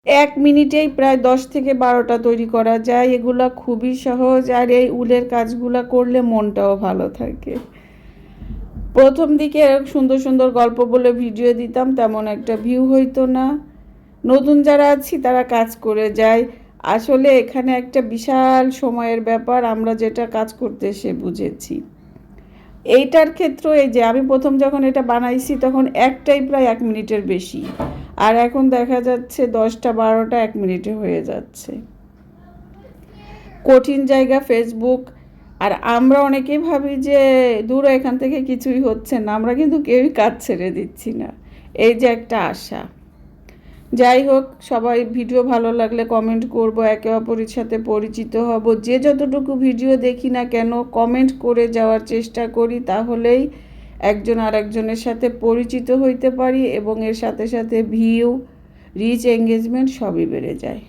1 মিনিটেই প্রায় 10 থেকে 12টা তৈরি করা যায়। এগুলা খুবই সহজ, আর এই উলের কাজগুলা করলে মনটাও ভালো থাকে। প্রথম দিকে এরকম সুন্দর সুন্দর গল্প বলে ভিডিও দিতাম, তেমন একটা ভিউ হইতো না। নতুন যারা আছি তারা কাজ করে যায়। আসলে এখানে একটা বিশাল সময়ের ব্যাপার, আমরা যেটা কাজ করতে এসে বুঝেছি। এইটার ক্ষেত্রে এই যে আমি প্রথম যখন এটা বানাইছি তখন একটাই প্রায় 1 মিনিটের বেশি, আর এখন দেখা যাচ্ছে 10টা 12টা 1 মিনিটে হয়ে যাচ্ছে। কঠিন জায়গা ফেসবুক। আর আমরা অনেকেই ভাবি যে দূর এখান থেকে কিছুই হচ্ছে না, আমরা কিন্তু কেউই কাজ ছেড়ে দিচ্ছি না, এই যে একটা আশা। যাই হোক, সবাই ভিডিও ভালো লাগলে কমেন্ট করব, একে অপরের সাথে পরিচিত হব। যে যতটুকু ভিডিও দেখি না কেন কমেন্ট করে যাওয়ার চেষ্টা করি, তাহলেই একজন আর একজনের সাথে পরিচিত হইতে পারি এবং এর সাথে সাথে ভিউ, রিচ, এঙ্গেজমেন্ট সবই বেড়ে যায়।